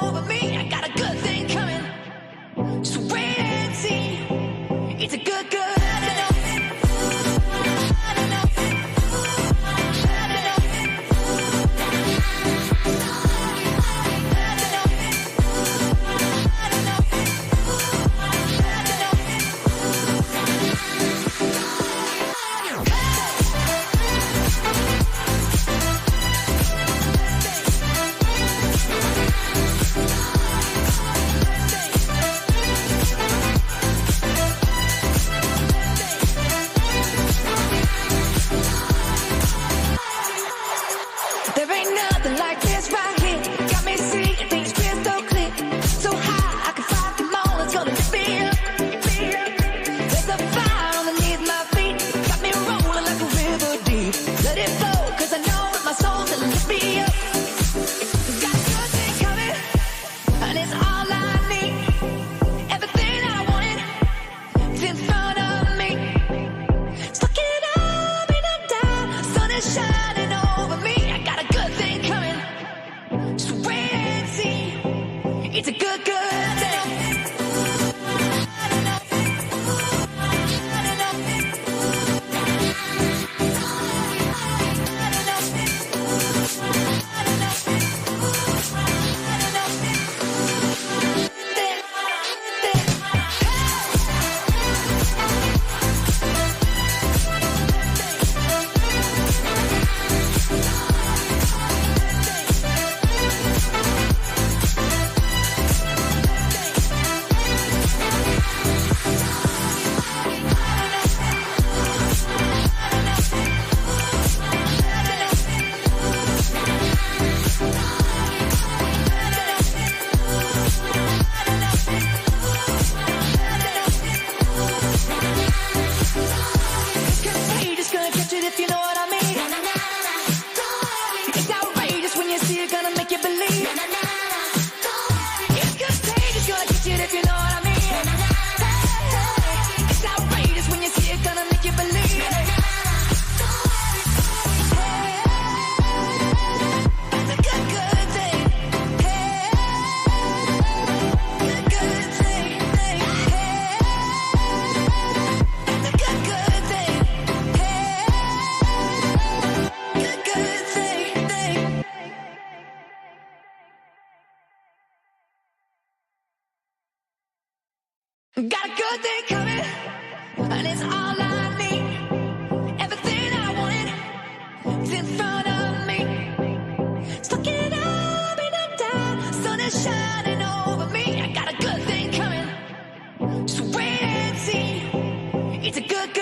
over me. I got a good thing coming. So wait and see. It's a good. Got a good thing coming, and it's all I need. Everything I wanted is in front of me. Stuck it up in the dark, sun is shining over me. I got a good thing coming, so wait and see. It's a good thing.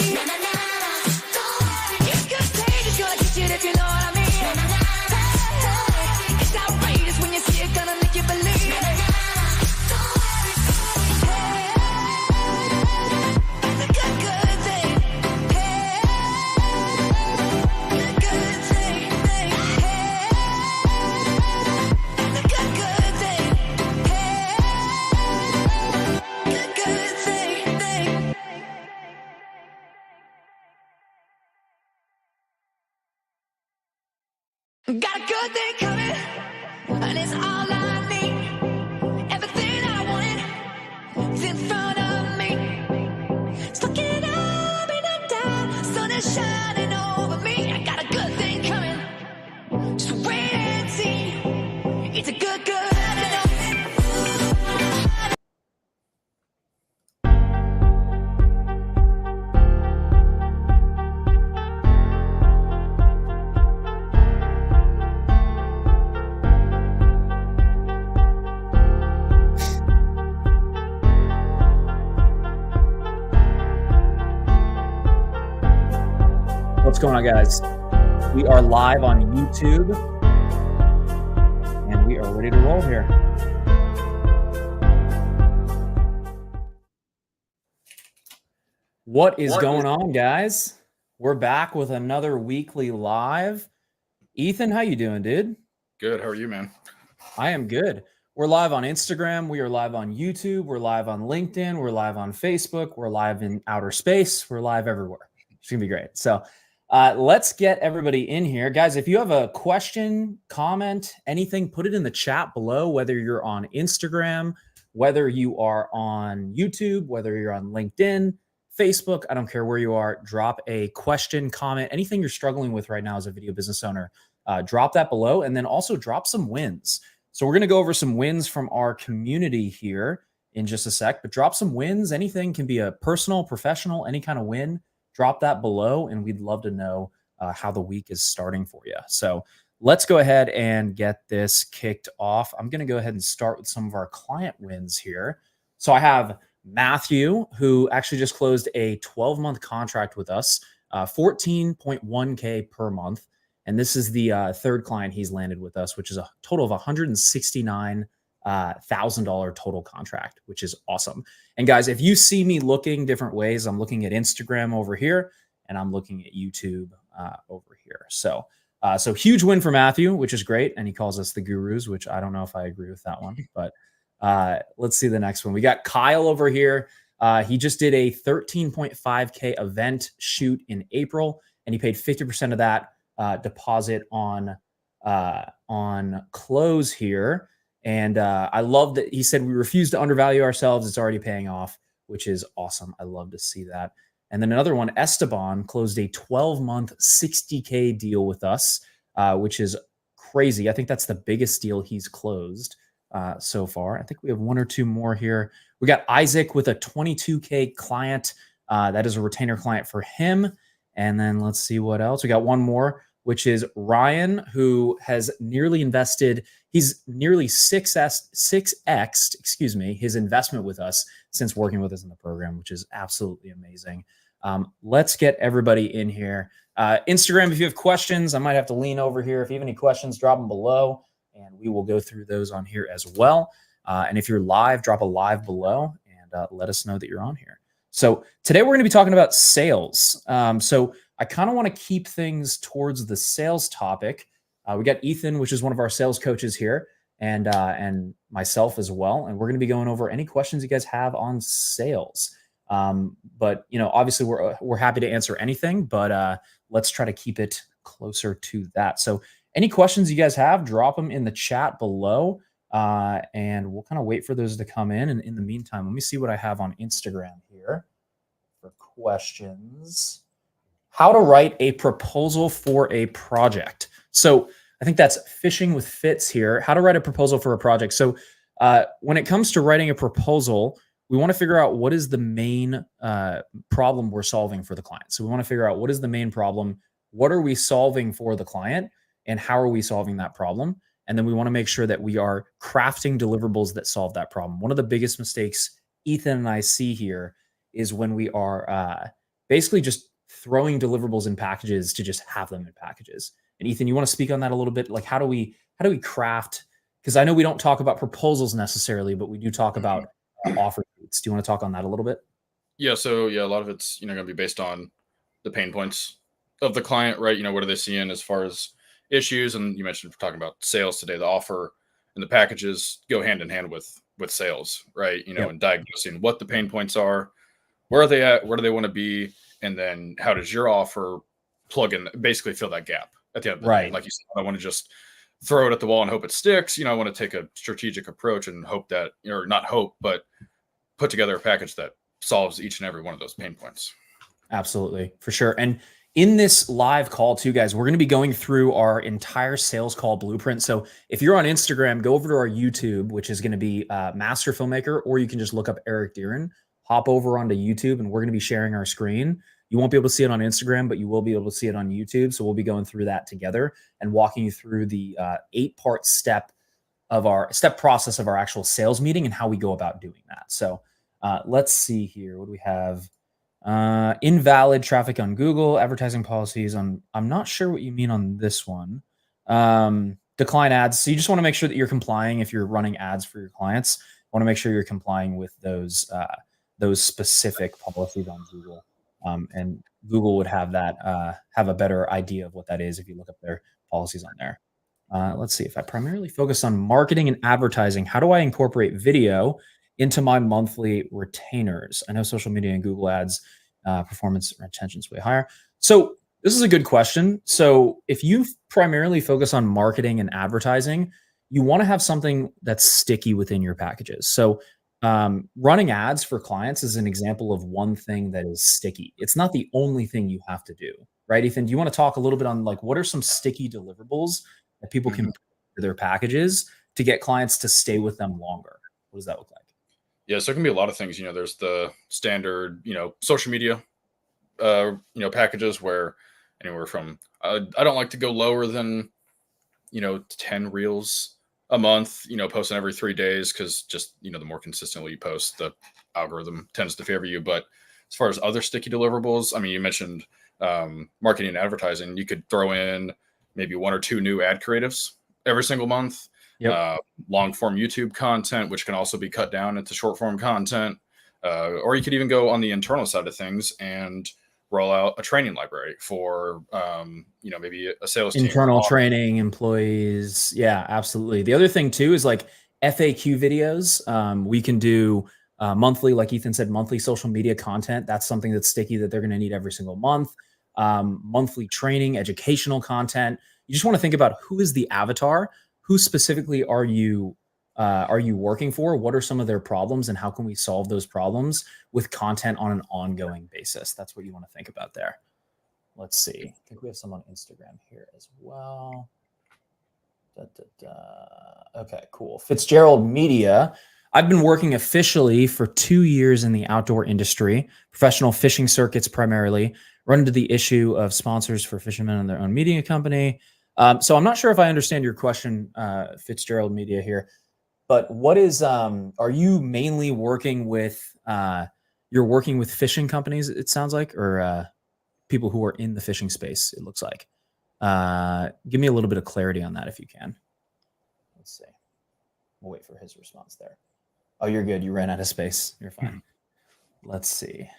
It's contagious, gonna catch it if you know what I mean. It's outrageous when you see it, gonna make you believe. It's a good, good thing. Good, good thing. It's a good, good thing. Good, good thing. Got a good thing coming, and it's all I need. Everything I wanted is in front of me. Stuck it up and I'm down, sun is shining over me. I got a good thing coming, just wait and see. It's a good, good. What's going on, guys? We are live on YouTube, and we are ready to roll here. What is going on, guys? We're back with another weekly live. Ethan, how you doing, dude? Good. How are you, man? I am good. We're live on Instagram. We are live on YouTube. We're live on LinkedIn. We're live on Facebook. We're live in outer space. We're live everywhere. It's going to be great. So let's get everybody in here. Guys, if you have a question, comment, anything, put it in the chat below, whether you're on Instagram, whether you are on YouTube, whether you're on LinkedIn, Facebook, I don't care where you are, drop a question, comment, anything you're struggling with right now as a video business owner, drop that below, and then also drop some wins. So we're going to go over some wins from our community here in just a sec, but drop some wins. Anything can be a personal, professional, any kind of win. Drop that below, and we'd love to know how the week is starting for you. So let's go ahead and get this kicked off. I'm going to go ahead and start with some of our client wins here. So I have Matthew, who actually just closed a 12-month contract with us, 14.1K per month. And this is the third client he's landed with us, which is a total of $169,000 total contract, which is awesome. And guys, if you see me looking different ways, I'm looking at Instagram over here, and I'm looking at YouTube over here. So huge win for Matthew, which is great. And he calls us the gurus, which I don't know if I agree with that one, but let's see the next one. We got Kyle over here. He just did a 13.5K event shoot in April, and he paid 50% of that deposit on close here. And I love that he said we refuse to undervalue ourselves. It's already paying off, which is awesome. I love to see that. And then another one, Esteban closed a 12-month 60K deal with us, which is crazy. I think that's the biggest deal he's closed so far. I think we have one or two more here. We got Isaac with a 22K client. That is a retainer client for him. And then let's see what else. We got one more, which is Ryan, who has nearly invested. He's nearly 6x, excuse me, his investment with us since working with us in the program, which is absolutely amazing. Let's get everybody in here. Instagram, if you have questions, I might have to lean over here. If you have any questions, drop them below, and we will go through those on here as well. And if you're live, drop a live below and let us know that you're on here. So today we're going to be talking about sales. So I kind of want to keep things towards the sales topic. We got Ethan, which is one of our sales coaches here, and myself as well. And we're going to be going over any questions you guys have on sales. But you know, obviously we're happy to answer anything, but let's try to keep it closer to that. So any questions you guys have, drop them in the chat below, and we'll kind of wait for those to come in. And in the meantime, let me see what I have on Instagram here for questions. How to write a proposal for a project. So I think that's Fishing with Fitz here. How to write a proposal for a project. So when it comes to writing a proposal, we want to figure out what is the main problem we're solving for the client. So we want to figure out what is the main problem, what are we solving for the client, and how are we solving that problem? And then we want to make sure that we are crafting deliverables that solve that problem. One of the biggest mistakes Ethan and I see here is when we are basically just throwing deliverables in packages to just have them in packages. And Ethan, you want to speak on that a little bit? Like how do we craft, because I know we don't talk about proposals necessarily, but we do talk about offer sheets. Do you want to talk on that a little bit? Yeah. So yeah, a lot of it's, going to be based on the pain points of the client, right? What are they seeing as far as issues? And you mentioned talking about sales today, the offer and the packages go hand in hand with sales, right? Yep. And diagnosing what the pain points are, where are they at, where do they want to be? And then how does your offer plug in, basically fill that gap at the end of the day? Like you said, I want to just throw it at the wall and hope it sticks. I want to take a strategic approach and hope that, or not hope, but put together a package that solves each and every one of those pain points. Absolutely, for sure. And in this live call too, guys, we're going to be going through our entire sales call blueprint. So if you're on Instagram, go over to our YouTube, which is going to be Master Filmmaker, or you can just look up Eric Deeren, hop over onto YouTube, and we're going to be sharing our screen. You won't be able to see it on Instagram, but you will be able to see it on YouTube. So we'll be going through that together and walking you through the 8-part step process of our actual sales meeting and how we go about doing that. So let's see here. What do we have? Invalid traffic on Google, advertising policies on, I'm not sure what you mean on this one. Decline ads. So you just want to make sure that you're complying if you're running ads for your clients. Want to make sure you're complying with those specific policies on Google. And Google would have that, have a better idea of what that is if you look up their policies on there. Let's see. If I primarily focus on marketing and advertising, how do I incorporate video into my monthly retainers? I know social media and Google ads performance retention is way higher. So this is a good question. So if you primarily focus on marketing and advertising, you want to have something that's sticky within your packages. So running ads for clients is an example of one thing that is sticky. It's not the only thing you have to do, right? Ethan, do you want to talk a little bit on like what are some sticky deliverables that people can put into their packages to get clients to stay with them longer? What does that look like? Yeah, so it can be a lot of things. There's the standard, social media, packages where anywhere from, I don't like to go lower than, 10 reels a month, posting every 3 days. Cause just, the more consistently you post, the algorithm tends to favor you. But as far as other sticky deliverables, I mean, you mentioned marketing and advertising, you could throw in maybe 1 or 2 new ad creatives every single month. Yep. Long form YouTube content, which can also be cut down into short form content. Or you could even go on the internal side of things and roll out a training library for, maybe a sales team. Internal training, employees. Yeah, absolutely. The other thing too is like FAQ videos. We can do monthly, like Ethan said, monthly social media content. That's something that's sticky that they're going to need every single month. Monthly training, educational content. You just want to think about who is the avatar. Who specifically are you working for? What are some of their problems and how can we solve those problems with content on an ongoing basis? That's what you want to think about there. Let's see. I think we have some on Instagram here as well. Okay, cool. Fitzgerald Media. I've been working officially for 2 years in the outdoor industry, professional fishing circuits primarily, run into the issue of sponsors for fishermen and their own media company. So I'm not sure if I understand your question, Fitzgerald Media here, but what is, are you mainly working with, you're working with fishing companies, it sounds like, or people who are in the fishing space, it looks like. Give me a little bit of clarity on that if you can. Let's see. We'll wait for his response there. Oh, you're good. You ran out of space. You're fine. Let's see.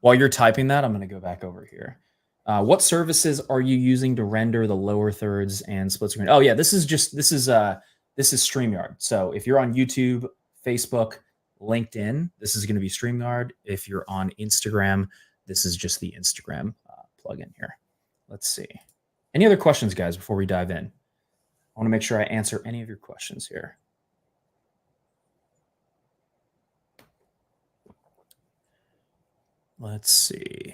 While you're typing that, I'm going to go back over here. What services are you using to render the lower thirds and split screen? Oh yeah, this is StreamYard. So if you're on YouTube, Facebook, LinkedIn, this is going to be StreamYard. If you're on Instagram, this is just the Instagram plugin here. Let's see. Any other questions, guys, before we dive in? I want to make sure I answer any of your questions here. Let's see.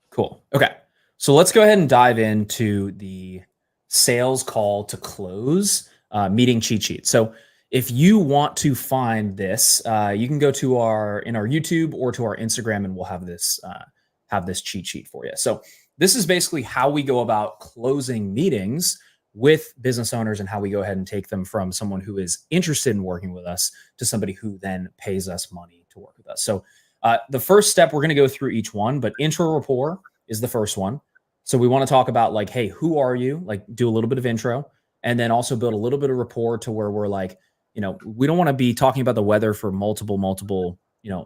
Cool. Okay. So let's go ahead and dive into the sales call to close meeting cheat sheet. So if you want to find this, you can go to in our YouTube or to our Instagram, and we'll have this cheat sheet for you. So this is basically how we go about closing meetings with business owners and how we go ahead and take them from someone who is interested in working with us to somebody who then pays us money to work with us. So The first step, we're going to go through each one, but intro rapport is the first one. So we want to talk about like, hey, who are you? Like do a little bit of intro and then also build a little bit of rapport to where we're like, we don't want to be talking about the weather for multiple,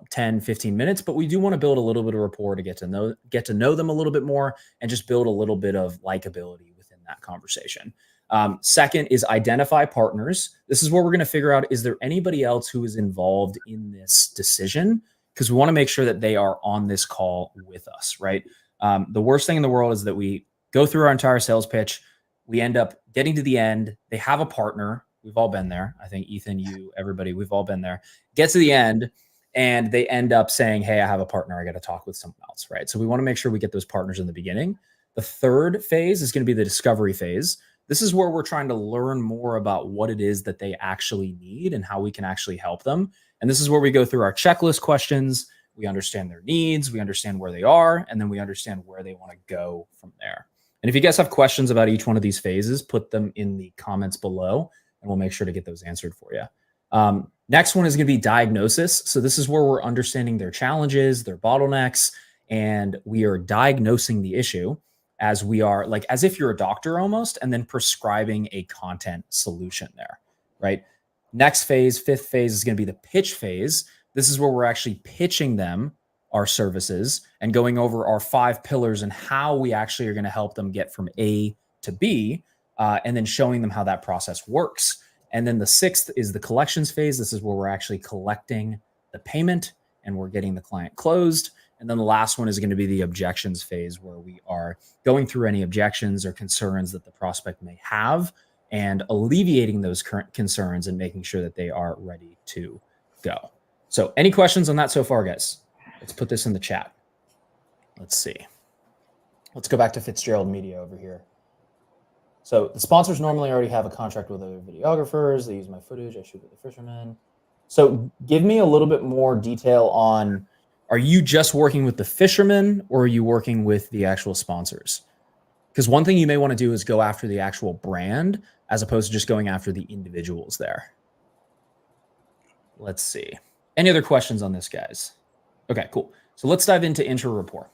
10, 15 minutes, but we do want to build a little bit of rapport to get to know them a little bit more and just build a little bit of likability within that conversation. Second is identify partners. This is where we're going to figure out, is there anybody else who is involved in this decision? Because we want to make sure that they are on this call with us, right? The worst thing in the world is that we go through our entire sales pitch. We end up getting to the end. They have a partner. We've all been there. I think Ethan, you, everybody, we've all been there. Get to the end and they end up saying, hey, I have a partner. I got to talk with someone else, right? So we want to make sure we get those partners in the beginning. The third phase is going to be the discovery phase. This is where we're trying to learn more about what it is that they actually need and how we can actually help them. And this is where we go through our checklist questions. We understand their needs, we understand where they are, and then we understand where they want to go from there. And if you guys have questions about each one of these phases, put them in the comments below, and we'll make sure to get those answered for you. Next one is going to be diagnosis. So this is where we're understanding their challenges, their bottlenecks, and we are diagnosing the issue as we are like, as if you're a doctor almost, and then prescribing a content solution there, right? Next phase, fifth phase, is going to be the pitch phase. This is where we're actually pitching them our services and going over our 5 pillars and how we actually are going to help them get from A to B, and then showing them how that process works. And then the 6th is the collections phase. This is where we're actually collecting the payment and we're getting the client closed. And then the last one is going to be the objections phase, where we are going through any objections or concerns that the prospect may have and alleviating those current concerns and making sure that they are ready to go. So any questions on that so far, guys? Let's put this in the chat. Let's see. Let's go back to Fitzgerald Media over here. So the sponsors normally already have a contract with other videographers. They use my footage. I shoot with the fishermen. So give me a little bit more detail on, are you just working with the fishermen or are you working with the actual sponsors? Because one thing you may want to do is go after the actual brand as opposed to just going after the individuals there. Let's see. Any other questions on this, guys? Okay, cool. So let's dive into intro rapport.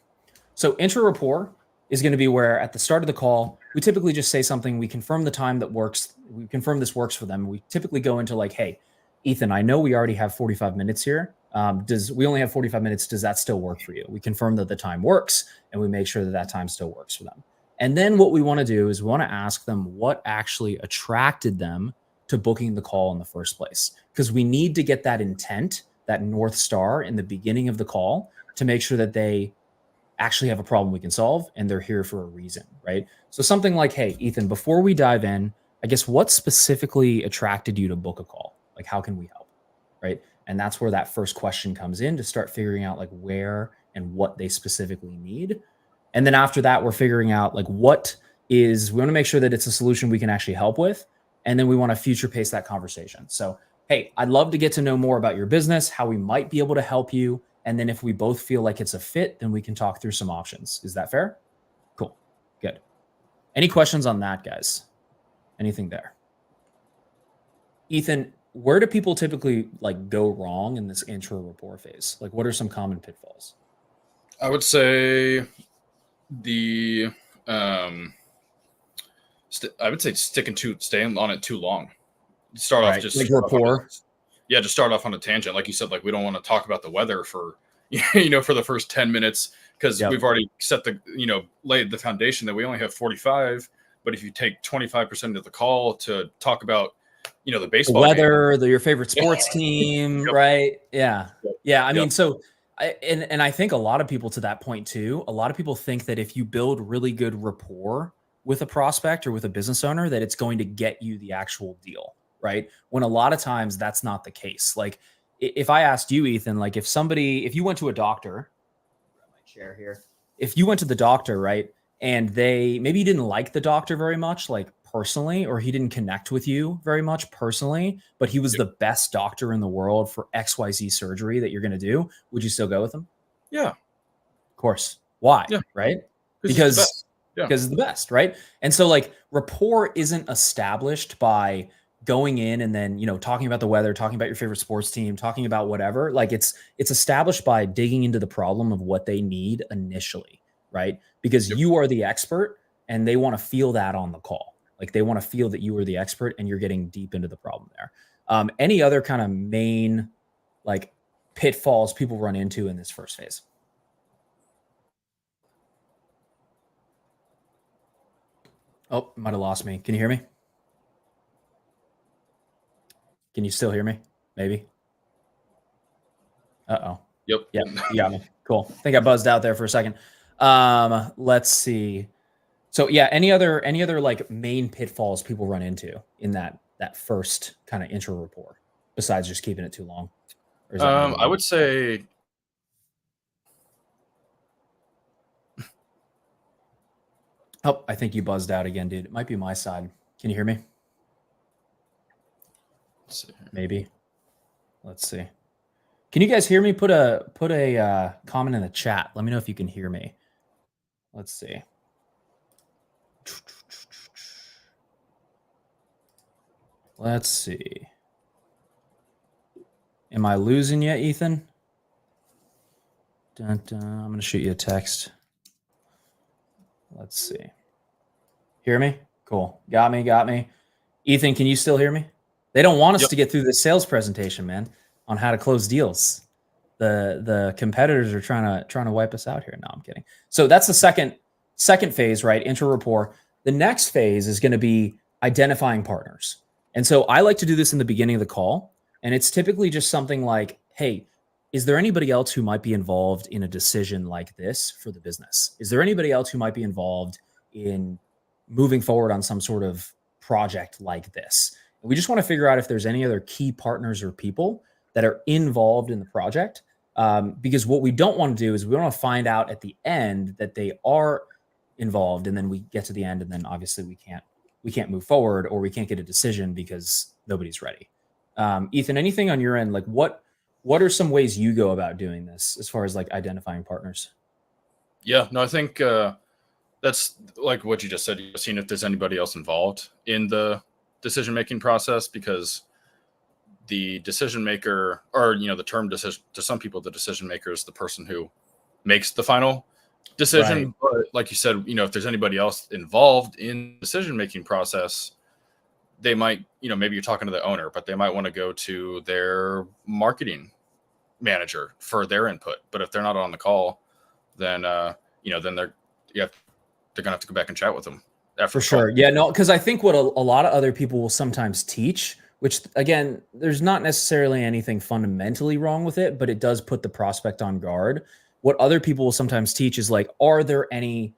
So intro rapport is going to be where at the start of the call, we typically just say something. We confirm the time that works. We confirm this works for them. We typically go into like, hey, Ethan, I know we already have 45 minutes here. We only have 45 minutes. Does that still work for you? We confirm that the time works and we make sure that that time still works for them. And then what we want to do is we want to ask them what actually attracted them to booking the call in the first place. Because we need to get that intent, that North Star in the beginning of the call to make sure that they actually have a problem we can solve and they're here for a reason, right? So something like, hey, Ethan, before we dive in, I guess what specifically attracted you to book a call? Like, how can we help, right? And that's where that first question comes in to start figuring out like where and what they specifically need. And then after that, we're figuring out like we want to make sure that it's a solution we can actually help with. And then we want to future pace that conversation. So, hey, I'd love to get to know more about your business, how we might be able to help you. And then if we both feel like it's a fit, then we can talk through some options. Is that fair? Cool. Good. Any questions on that, guys? Anything there? Ethan, where do people typically like go wrong in this intro rapport phase? Like what are some common pitfalls? I would say staying on it too long. Start off just like rapport. Yeah, just start off on a tangent. Like you said, like we don't want to talk about the weather for, for the first 10 minutes because we've already set laid the foundation that we only have 45. But if you take 25% of the call to talk about, the baseball weather, your favorite sports team, right? Yeah. Yeah. I mean, so I think a lot of people to that point too, a lot of people think that if you build really good rapport with a prospect or with a business owner, that it's going to get you the actual deal, right? When a lot of times that's not the case. Like if I asked you, Ethan, like if you went to a doctor, grab my chair here, if you went to the doctor, right? And maybe you didn't like the doctor very much, like personally, or he didn't connect with you very much personally, but he was the best doctor in the world for XYZ surgery that you're going to do. Would you still go with him? Yeah. Of course. Why? Yeah. Right? Because it's the best, right? And so like rapport isn't established by going in and then, talking about the weather, talking about your favorite sports team, talking about whatever. Like it's established by digging into the problem of what they need initially, right? Because you are the expert and they want to feel that on the call. Like they want to feel that you are the expert and you're getting deep into the problem there. Any other kind of main like pitfalls people run into in this first phase? Oh, might have lost me. Can you hear me? Can you still hear me? Maybe. Uh-oh. Yep. Yeah, you got me. Cool. I think I buzzed out there for a second. Let's see. So yeah, any other like main pitfalls people run into in that first kind of intro rapport, besides just keeping it too long? Or is that I would say oh, I think you buzzed out again, dude. It might be my side. Can you hear me? let's see. Maybe. Let's see. Can you guys hear me? Put a comment in the chat. Let me know if you can hear me. Let's see. Let's see. Am I losing yet, Ethan? Dun, dun. I'm going to shoot you a text. Let's see. Hear me? Cool. Got me. Ethan, can you still hear me? They don't want us to get through this sales presentation, man, on how to close deals. The competitors are trying to wipe us out here. No, I'm kidding. So that's the second phase, right? Intro rapport. The next phase is going to be identifying partners. And so I like to do this in the beginning of the call. And it's typically just something like, hey, is there anybody else who might be involved in a decision like this for the business? Is there anybody else who might be involved in moving forward on some sort of project like this? And we just want to figure out if there's any other key partners or people that are involved in the project. Because what we don't want to do is we want to find out at the end that they are involved, and then we get to the end, and then obviously we can't move forward, or we can't get a decision because nobody's ready. Ethan, anything on your end? Like what are some ways you go about doing this as far as like identifying partners? Yeah, no, I think that's like what you just said. You've seen if there's anybody else involved in the decision-making process, because the decision maker, or the term decision, to some people the decision maker is the person who makes the final decision. Right. But like you said, if there's anybody else involved in the decision-making process, they might, maybe you're talking to the owner, but they might want to go to their marketing manager for their input. But if they're not on the call, then then they're gonna have to go back and chat with them after. For sure. Yeah, no, because I think what a lot of other people will sometimes teach, which again, there's not necessarily anything fundamentally wrong with it, but it does put the prospect on guard. What other people will sometimes teach is like, are there any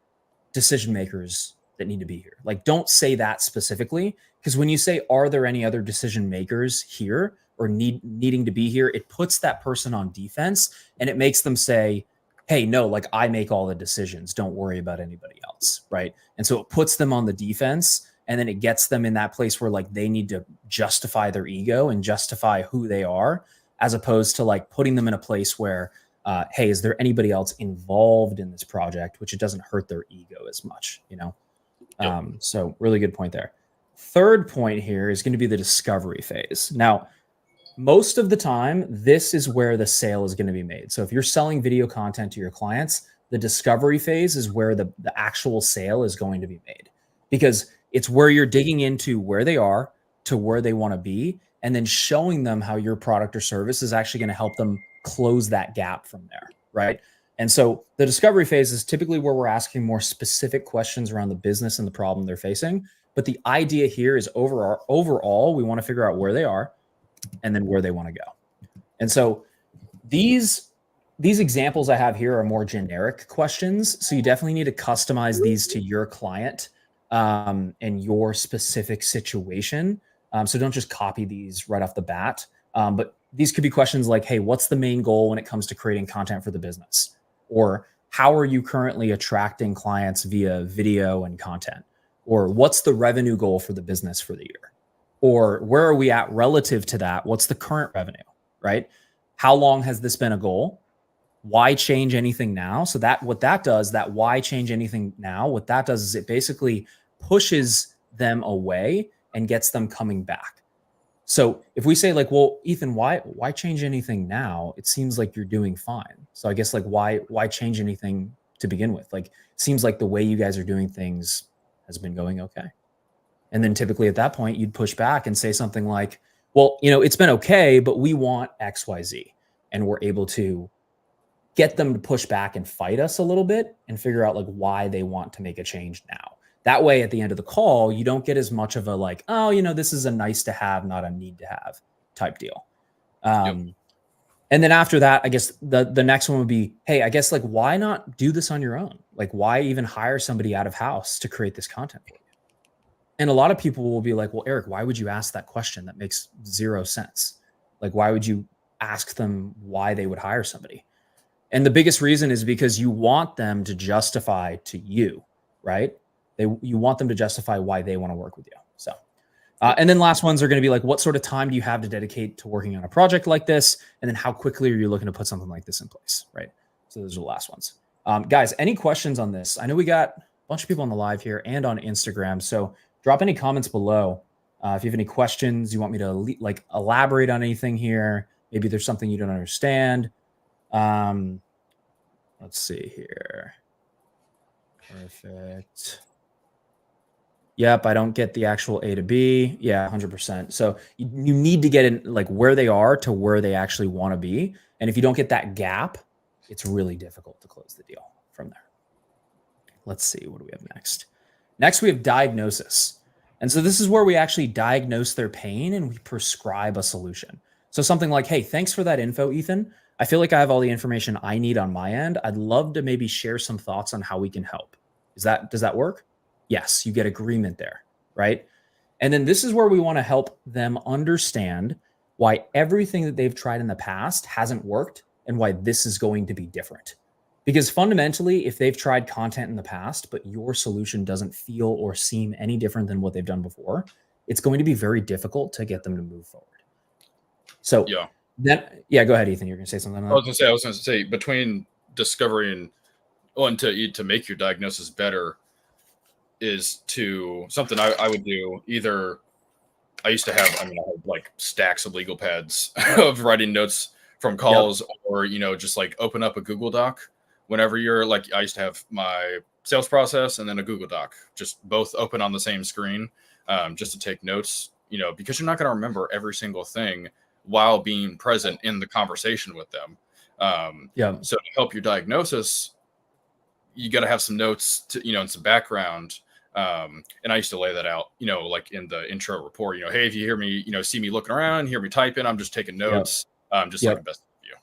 decision makers that need to be here? Like, don't say that specifically, because when you say, are there any other decision makers here or needing to be here, it puts that person on defense, and it makes them say, hey, no, like I make all the decisions. Don't worry about anybody else, right? And so it puts them on the defense, and then it gets them in that place where like they need to justify their ego and justify who they are, as opposed to like putting them in a place where, hey, is there anybody else involved in this project, which it doesn't hurt their ego as much, Yep. So really good point there. Third point here is going to be the discovery phase. Now, most of the time, this is where the sale is going to be made. So if you're selling video content to your clients, the discovery phase is where the actual sale is going to be made, because it's where you're digging into where they are to where they want to be, and then showing them how your product or service is actually going to help them close that gap from there, right? And so the discovery phase is typically where we're asking more specific questions around the business and the problem they're facing. But the idea here is overall, we want to figure out where they are and then where they want to go. And so these examples I have here are more generic questions. So you definitely need to customize these to your client and your specific situation. So don't just copy these right off the bat. But these could be questions like, hey, what's the main goal when it comes to creating content for the business? Or how are you currently attracting clients via video and content? Or what's the revenue goal for the business for the year? Or where are we at relative to that? What's the current revenue, right? How long has this been a goal? Why change anything now? So that what that does, that why change anything now, what that does is it basically pushes them away and gets them coming back. So if we say like, well, Ethan, why change anything now? It seems like you're doing fine. So I guess like why change anything to begin with? Like, it seems like the way you guys are doing things has been going okay. And then typically at that point, you'd push back and say something like, well, it's been okay, but we want XYZ. And we're able to get them to push back and fight us a little bit and figure out like why they want to make a change now. That way, at the end of the call, you don't get as much of a like, oh, this is a nice to have, not a need to have type deal. And then after that, I guess the next one would be, hey, I guess like, why not do this on your own? Like, why even hire somebody out of house to create this content for you? And a lot of people will be like, well, Eric, why would you ask that question? That makes zero sense. Like, why would you ask them why they would hire somebody? And the biggest reason is because you want them to justify to you, right? You want them to justify why they want to work with you. So, and then last ones are going to be like, what sort of time do you have to dedicate to working on a project like this? And then how quickly are you looking to put something like this in place, right? So those are the last ones. Guys, any questions on this? I know we got a bunch of people on the live here and on Instagram. So drop any comments below. If you have any questions, you want me to elaborate on anything here. Maybe there's something you don't understand. Let's see here. Perfect. Yep, I don't get the actual A to B. Yeah, 100%. So you need to get in like where they are to where they actually want to be. And if you don't get that gap, it's really difficult to close the deal from there. Let's see, what do we have next? Next, we have diagnosis. And so this is where we actually diagnose their pain and we prescribe a solution. So something like, hey, thanks for that info, Ethan. I feel like I have all the information I need on my end. I'd love to maybe share some thoughts on how we can help. Does that work? Yes, you get agreement there, right? And then this is where we want to help them understand why everything that they've tried in the past hasn't worked and why this is going to be different. Because fundamentally, if they've tried content in the past, but your solution doesn't feel or seem any different than what they've done before, it's going to be very difficult to get them to move forward. So go ahead, Ethan. You're going to say something on that? I was going to say between discovery and to make your diagnosis better is to something I would do. Either I used to have, I had like stacks of legal pads of writing notes from calls, or, just like open up a Google Doc whenever you're like, I used to have my sales process and then a Google Doc, just both open on the same screen, just to take notes, because you're not going to remember every single thing while being present in the conversation with them. So to help your diagnosis, you got to have some notes to, and some background. And I used to lay that out, like in the intro report, hey, if you hear me, see me looking around, hear me typing, I'm just taking notes, just like the best of you.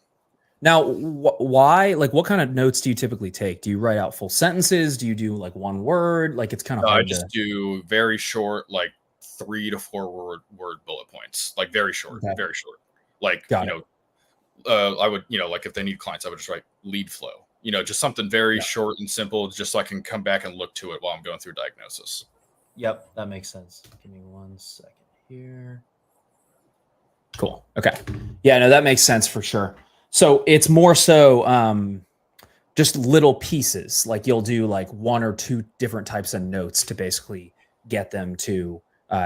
Now, why, like, what kind of notes do you typically take? Do you write out full sentences? Do you do like one word? Like, it's kind of hard. I just do very short, like 3 to 4 word bullet points, like very short, very short. Like, I would, like if they need clients, I would just write lead flow. Just something very short and simple, just so I can come back and look to it while I'm going through diagnosis. Yep, that makes sense. Give me 1 second here. Cool. Okay. Yeah, no, that makes sense for sure. So it's more so just little pieces. Like you'll do like 1 or 2 different types of notes to basically get them to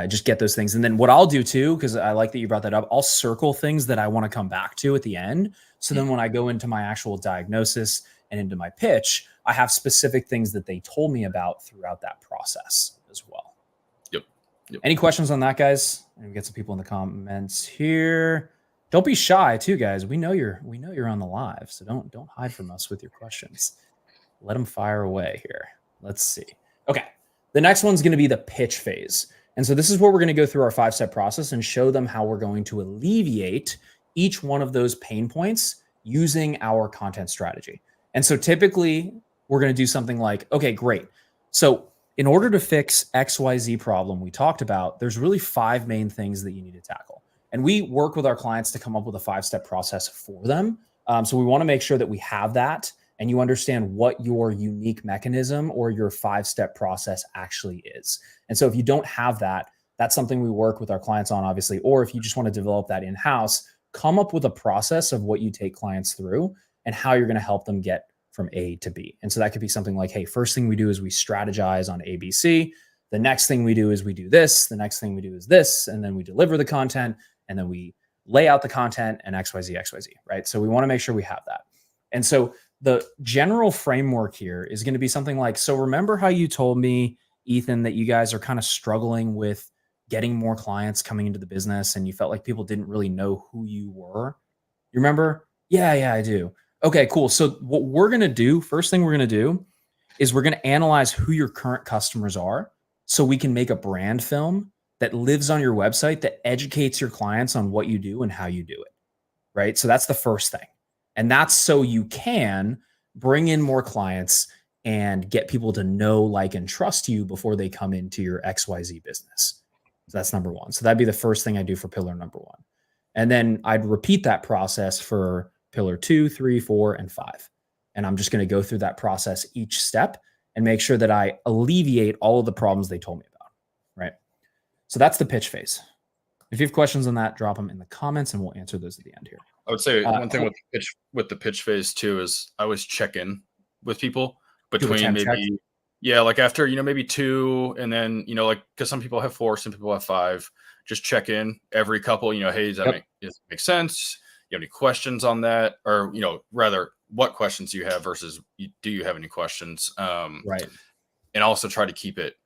just get those things. And then what I'll do too, because I like that you brought that up, I'll circle things that I want to come back to at the end. So then when I go into my actual diagnosis and into my pitch, I have specific things that they told me about throughout that process as well. Yep. Any questions on that, guys? And we get some people in the comments here. Don't be shy too, guys. We know you're on the live, so don't hide from us with your questions. Let them fire away here. Let's see. Okay. The next one's going to be the pitch phase. And so this is where we're going to go through our 5-step process and show them how we're going to alleviate each one of those pain points using our content strategy. And so typically we're going to do something like, okay, great. So in order to fix XYZ problem we talked about, there's really 5 main things that you need to tackle. And we work with our clients to come up with a 5-step process for them. So we want to make sure that we have that and you understand what your unique mechanism or your 5-step process actually is. And so if you don't have that, that's something we work with our clients on, obviously. Or if you just want to develop that in-house, come up with a process of what you take clients through and how you're going to help them get from A to B. And so that could be something like, hey, first thing we do is we strategize on ABC. the next thing we do is we do this, the next thing we do is this, and then we deliver the content, and then we lay out the content and XYZ, right? So we want to make sure we have that. And so the general framework here is going to be something like, so remember how you told me, Ethan, that you guys are kind of struggling with getting more clients coming into the business and you felt like people didn't really know who you were? You remember? Yeah, I do. Okay, cool. So what we're going to do, first thing we're going to do is we're going to analyze who your current customers are so we can make a brand film that lives on your website that educates your clients on what you do and how you do it, right? So that's the first thing. And that's so you can bring in more clients and get people to know, like, and trust you before they come into your XYZ business. So that's number one. So that'd be the first thing I do for pillar number one. And then I'd repeat that process for pillar 2, 3, 4, and 5. And I'm just going to go through that process each step and make sure that I alleviate all of the problems they told me about, right? So that's the pitch phase. If you have questions on that, drop them in the comments and we'll answer those at the end here. I would say one thing with the pitch phase too is I always check in with people between maybe like after maybe 2, and then like, because some people have 4, some people have 5. Just check in every couple. Hey, does that make sense? You have any questions on that, or rather, what questions do you have versus do you have any questions? Right. And also try to keep it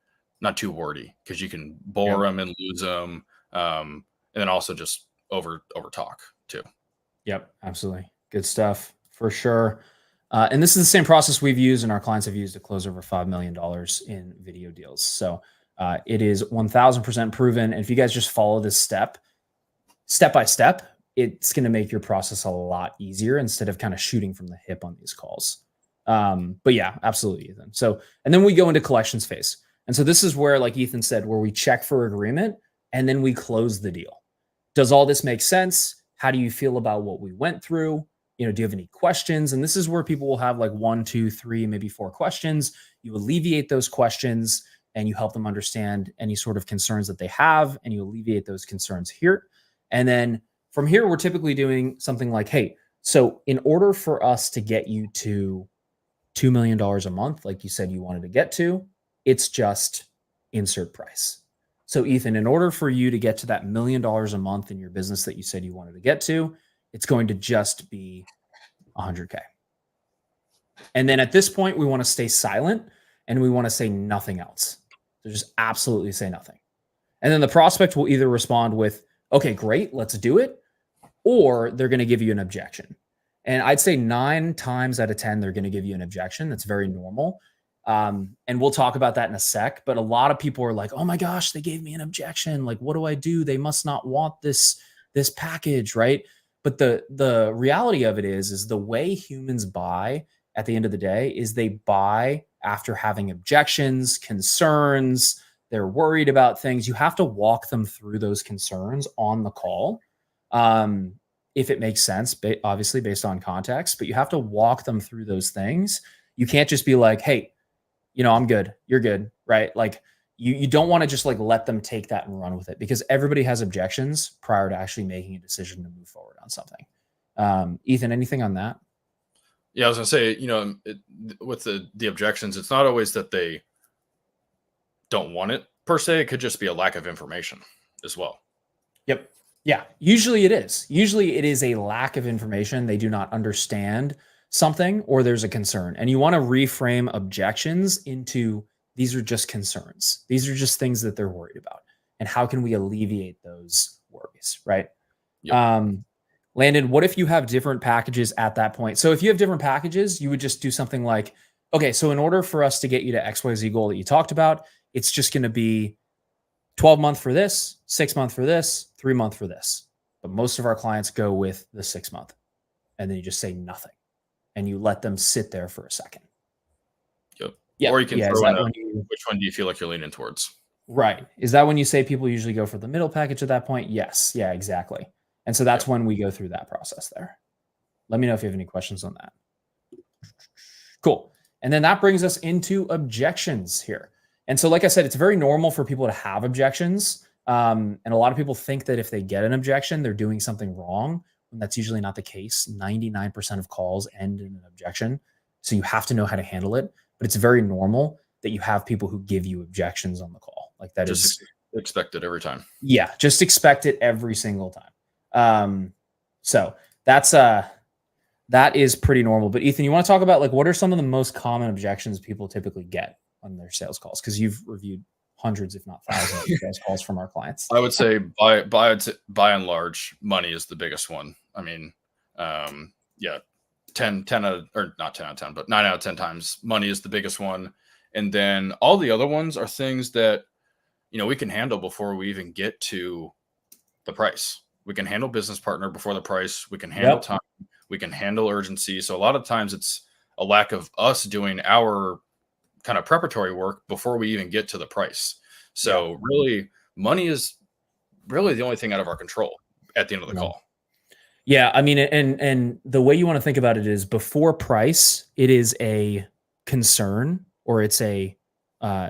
not too wordy, because you can bore them and lose them. And then also just over talk too. Yep, absolutely. Good stuff for sure. And this is the same process we've used and our clients have used to close over $5 million in video deals. So it is 1000% proven. And if you guys just follow this step by step, it's going to make your process a lot easier instead of kind of shooting from the hip on these calls. But yeah, absolutely, Ethan. So, and then we go into collections phase. And so this is where, like Ethan said, where we check for agreement and then we close the deal. Does all this make sense? How do you feel about what we went through? Do you have any questions? And this is where people will have like 1, 2, 3, maybe 4 questions. You alleviate those questions and you help them understand any sort of concerns that they have, and you alleviate those concerns here. And then from here, we're typically doing something like, hey, so in order for us to get you to $2 million a month, like you said you wanted to get to, it's just insert price. So Ethan, in order for you to get to that $1 million a month in your business that you said you wanted to get to, it's going to just be 100K. And then at this point, we want to stay silent and we want to say nothing else. So just absolutely say nothing. And then the prospect will either respond with, okay, great, let's do it, or they're going to give you an objection. And I'd say 9 times out of 10, they're going to give you an objection. That's very normal. And we'll talk about that in a sec, but a lot of people are like, oh my gosh, they gave me an objection. Like, what do I do? They must not want this package, right? But the reality of it is the way humans buy at the end of the day is they buy after having objections, concerns, they're worried about things. You have to walk them through those concerns on the call. If it makes sense, obviously based on context, but you have to walk them through those things. You can't just be like, hey, I'm good, you're good, right? Like you don't want to just like let them take that and run with it, because everybody has objections prior to actually making a decision to move forward on something. Ethan, anything on that? Yeah, I was gonna say, with the objections, it's not always that they don't want it per se. It could just be a lack of information as well. Yep. Yeah. Usually it is. Usually it is a lack of information. They do not understand something, or there's a concern. And you want to reframe objections into, these are just concerns. These are just things that they're worried about. And how can we alleviate those worries, right? Yep. Landon, what if you have different packages at that point? So if you have different packages, you would just do something like, okay, so in order for us to get you to XYZ goal that you talked about, it's just going to be 12-month for this, 6-month for this, 3-month for this. But most of our clients go with the 6-month. And then you just say nothing. And you let them sit there for a second. Yep. Yeah. Or you can throw in which one do you feel like you're leaning towards? Right. Is that when you say people usually go for the middle package at that point? Yes. Yeah, exactly. And so that's when we go through that process there. Let me know if you have any questions on that. Cool. And then that brings us into objections here. And so, like I said, it's very normal for people to have objections. And a lot of people think that if they get an objection, they're doing something wrong. And that's usually not the case. 99% of calls end in an objection. So you have to know how to handle it, but it's very normal. that you have people who give you objections on the call. Like that is just expect it every time. Yeah, just expect it every single time. So that is pretty normal. But Ethan, you want to talk about like what are some of the most common objections people typically get on their sales calls? Because you've reviewed hundreds, if not thousands, of sales calls from our clients. I would say by and large, money is the biggest one. I mean, yeah, 10 out of, or not 10 out of 10, but 9 out of 10 times money is the biggest one. And then all the other ones are things that, we can handle before we even get to the price. We can handle business partner before the price. We can handle time. We can handle urgency. So a lot of times it's a lack of us doing our kind of preparatory work before we even get to the price. So really, money is really the only thing out of our control at the end of the call. Yeah, I mean, and the way you want to think about it is before price, it is a concern or it's a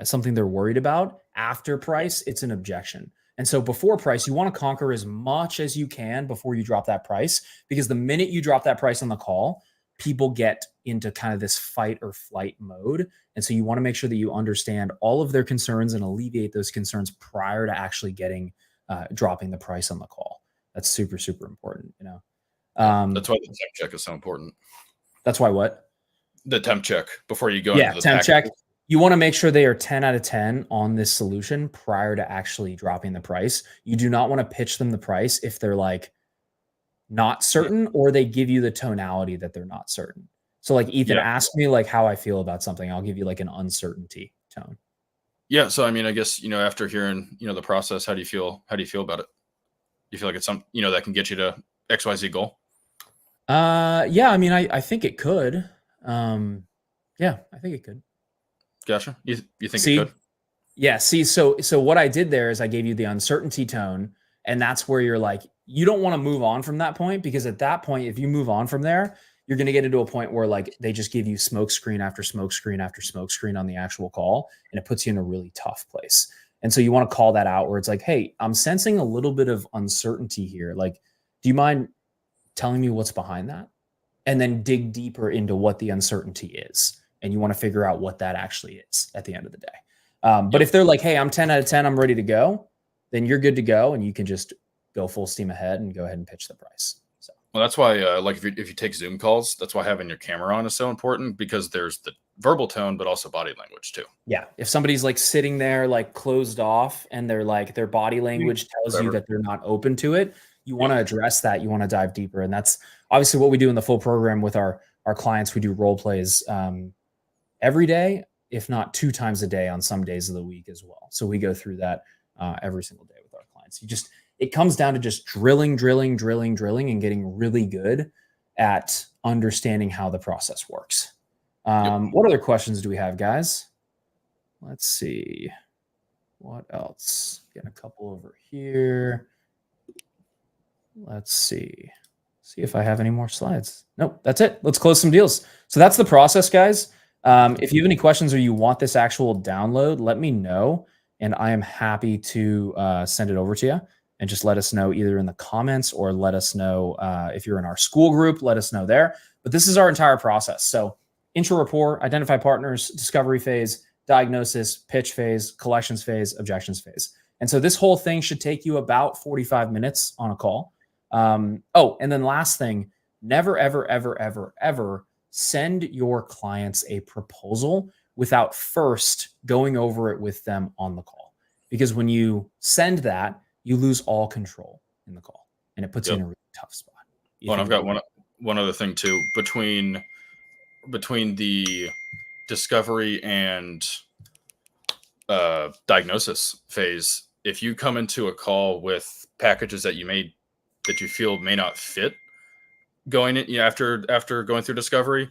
something they're worried about. After price, it's an objection. And so before price, you want to conquer as much as you can before you drop that price, because the minute you drop that price on the call, people get into kind of this fight or flight mode. And so you want to make sure that you understand all of their concerns and alleviate those concerns prior to actually dropping the price on the call. That's super, super important, That's why the temp check is so important. That's why what? The temp check before you go into the temp check. package. You want to make sure they are 10 out of 10 on this solution prior to actually dropping the price. You do not want to pitch them the price if they're like not certain or they give you the tonality that they're not certain. So like Ethan, ask me like how I feel about something. I'll give you like an uncertainty tone. Yeah. So, I mean, I guess, after hearing, the process, how do you feel? How do you feel about it? Do you feel like it's some, that can get you to XYZ goal? Yeah. I mean, I think it could. Yeah, I think it could. Gotcha. You think it could? Yeah. See, so what I did there is I gave you the uncertainty tone, and that's where you're like, you don't want to move on from that point, because at that point, if you move on from there, you're going to get into a point where like they just give you smoke screen after smoke screen after smoke screen on the actual call, and it puts you in a really tough place. And so you want to call that out where it's like, hey, I'm sensing a little bit of uncertainty here. Like, do you mind telling me what's behind that? And then dig deeper into what the uncertainty is. And you want to figure out what that actually is at the end of the day. But if they're like, hey, I'm 10 out of 10, I'm ready to go, then you're good to go. And you can just go full steam ahead and go ahead and pitch the price. So, well, that's why, like if you take Zoom calls, that's why having your camera on is so important, because there's the verbal tone, but also body language too. Yeah. If somebody's like sitting there, like closed off, and they're like, their body language tells you that they're not open to it, you want to address that. You want to dive deeper. And that's obviously what we do in the full program with our clients. We do role plays every day, if not 2 times a day on some days of the week as well. So we go through that every single day with our clients. It comes down to just drilling, and getting really good at understanding how the process works. What other questions do we have, guys? Let's see. What else? Get a couple over here. Let's see if I have any more slides. Nope, that's it. Let's close some deals. So that's the process, guys. If you have any questions or you want this actual download, let me know, and I am happy to send it over to you. And just let us know either in the comments or let us know if you're in our school group, let us know there. But this is our entire process. So intro rapport, identify partners, discovery phase, diagnosis, pitch phase, collections phase, objections phase. And so this whole thing should take you about 45 minutes on a call. And then last thing, never, ever, ever, ever, ever send your clients a proposal without first going over it with them on the call. Because when you send that, you lose all control in the call, and it puts you in a really tough spot. Well, and I've got one other thing too, between the discovery and diagnosis phase. If you come into a call with packages that you feel may not fit going in after going through discovery,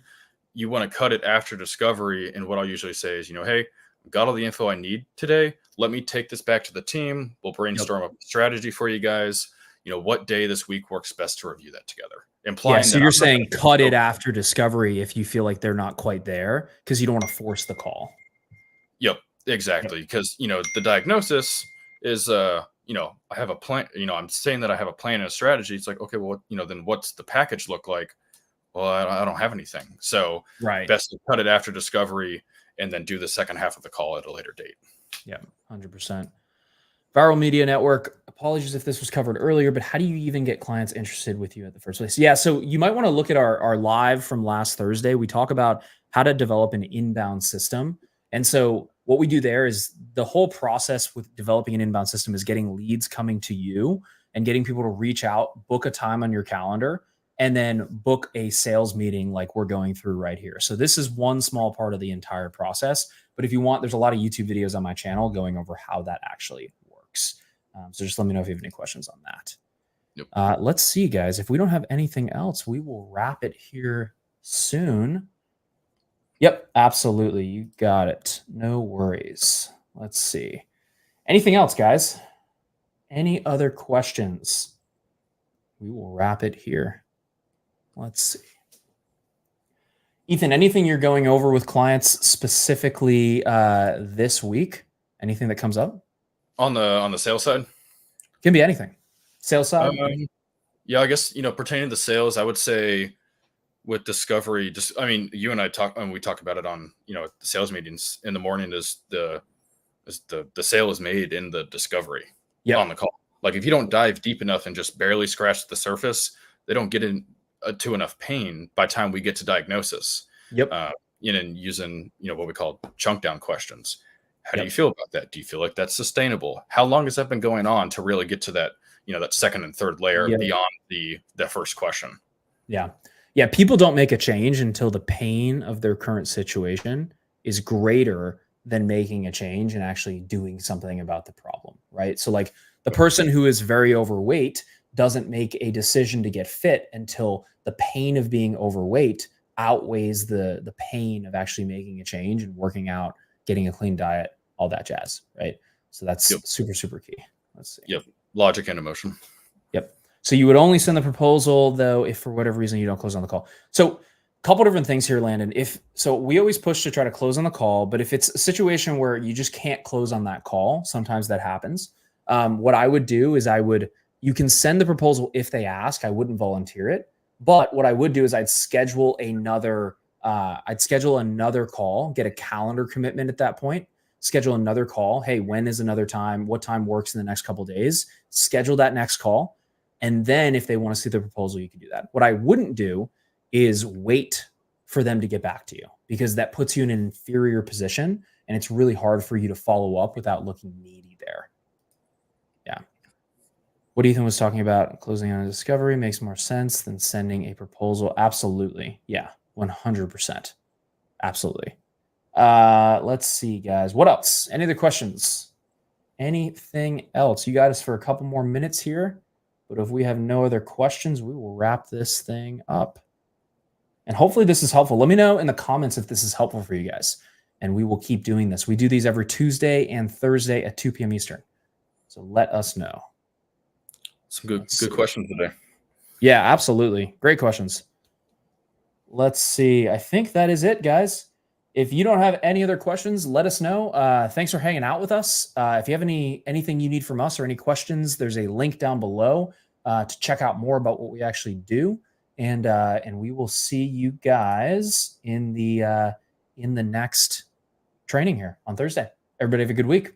you want to cut it after discovery. And what I'll usually say is, hey, I've got all the info I need today. Let me take this back to the team. We'll brainstorm a strategy for you guys. What day this week works best to review that together. So you're saying cut it after discovery if you feel like they're not quite there, because you don't want to force the call. Yep, exactly. Because, the diagnosis is, I have a plan, I'm saying that I have a plan and a strategy. It's like, okay, well, then what's the package look like? Well, I don't have anything. So best to cut it after discovery and then do the second half of the call at a later date. Yeah, 100%. Viral Media Network. Apologies if this was covered earlier, but how do you even get clients interested with you at the first place? Yeah, so you might want to look at our live from last Thursday. We talk about how to develop an inbound system. And so what we do there is the whole process with developing an inbound system is getting leads coming to you and getting people to reach out, book a time on your calendar, and then book a sales meeting like we're going through right here. So this is one small part of the entire process. But if you want, there's a lot of YouTube videos on my channel going over how that actually works. So just let me know if you have any questions on that. Yep. Let's see, guys. If we don't have anything else, we will wrap it here soon. Yep, absolutely. You got it. No worries. Let's see. Anything else, guys? Any other questions? We will wrap it here. Let's see. Ethan, anything you're going over with clients specifically this week? Anything that comes up? On the sales side? Can be anything. Sales side? Yeah, I guess, pertaining to sales, I would say with discovery, you and I talk, and we talk about it on, the sales meetings in the morning is the sale is made in the discovery on the call. Like if you don't dive deep enough and just barely scratch the surface, they don't get to enough pain by the time we get to diagnosis. Yep. And using, what we call chunk down questions. How do you feel about that? Do you feel like that's sustainable? How long has that been going on to really get to that, that second and third layer beyond the first question? Yeah. Yeah. People don't make a change until the pain of their current situation is greater than making a change and actually doing something about the problem. Right. So like the person who is very overweight doesn't make a decision to get fit until the pain of being overweight outweighs the pain of actually making a change and working out, getting a clean diet, all that jazz, right? So that's super, super key. Let's see. Yep. Logic and emotion. Yep. So you would only send the proposal though, if for whatever reason you don't close on the call. So a couple different things here, Landon. So we always push to try to close on the call, but if it's a situation where you just can't close on that call, sometimes that happens. What I would do is you can send the proposal if they ask. I wouldn't volunteer it. But what I would do is I'd schedule another call, get a calendar commitment at that point, schedule another call. Hey, when is another time? What time works in the next couple of days? Schedule that next call. And then if they want to see the proposal, you can do that. What I wouldn't do is wait for them to get back to you, because that puts you in an inferior position and it's really hard for you to follow up without looking needy there. Yeah. What Ethan was talking about, closing on a discovery makes more sense than sending a proposal. Absolutely. Yeah, 100%. Absolutely. Let's see, guys. What else? Any other questions? Anything else? You got us for a couple more minutes here, but if we have no other questions, we will wrap this thing up. And hopefully this is helpful. Let me know in the comments if this is helpful for you guys, and we will keep doing this. We do these every Tuesday and Thursday at 2 p.m. Eastern. So let us know. Some good questions today. Yeah, absolutely. Great questions. Let's see. I think that is it, guys. If you don't have any other questions, let us know. Thanks for hanging out with us. If you have anything you need from us or any questions, there's a link down below to check out more about what we actually do. And we will see you guys in the next training here on Thursday. Everybody have a good week.